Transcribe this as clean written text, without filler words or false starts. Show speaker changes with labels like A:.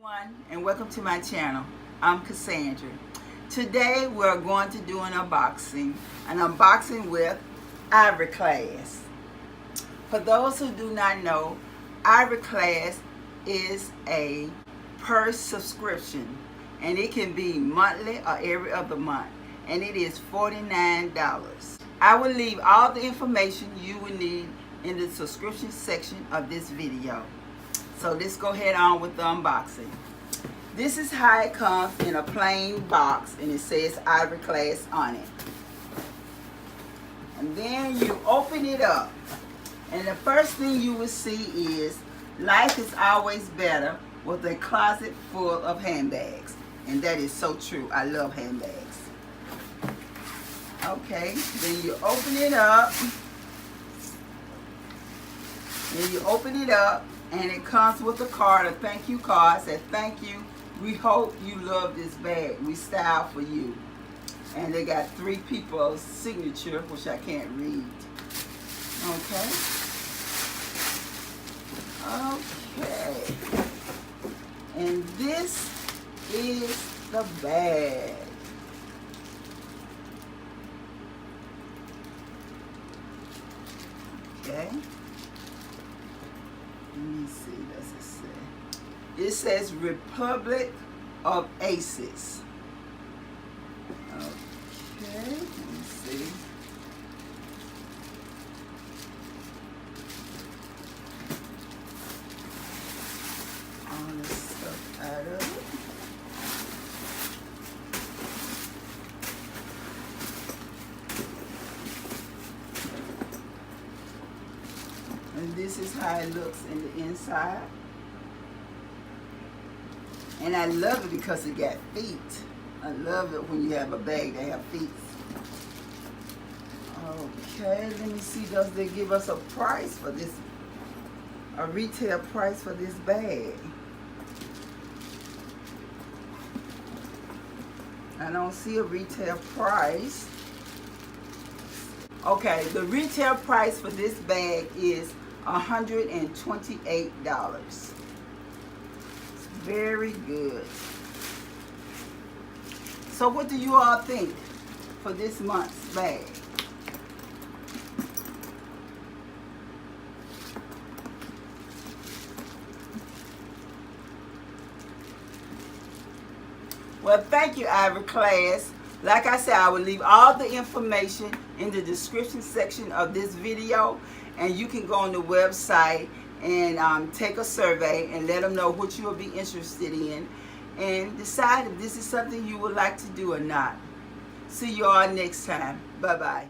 A: Everyone, and welcome to my channel. I'm Cassandra. Today we're going to do an unboxing with Ivory Clasp. For those who do not know, Ivory Clasp is a per subscription, and it can be monthly or every other month, and it is $49. I will leave all the information you will need in the subscription section of this video. So let's go ahead on with the unboxing. This is how it comes in a plain box, and it says Ivory Clasp on it. And then you open it up, and the first thing you will see is life is always better with a closet full of handbags. And that is so true. I love handbags. Okay, then you open it up. And it comes with a card, a thank you card. It says, thank you. We hope you love this bag. We style for you. And they got 3 people's signature, which I can't read. Okay. And this is the bag. Okay. Let me see, does it say? It says Republic of Aces. Okay, let me see. All this stuff out of it. And this is how it looks in the inside. And I love it because it got feet. I love it when you have a bag that have feet. Okay, let me see, does they give us a price for this, a retail price for this bag? I don't see a retail price. Okay, the retail price for this bag is $128. It's very good. So what do you all think for this month's bag? Well, thank you, Ivory Clasp. Like I said, I will leave all the information in the description section of this video, and you can go on the website and take a survey and let them know what you will be interested in and decide if this is something you would like to do or not. See you all next time. Bye-bye.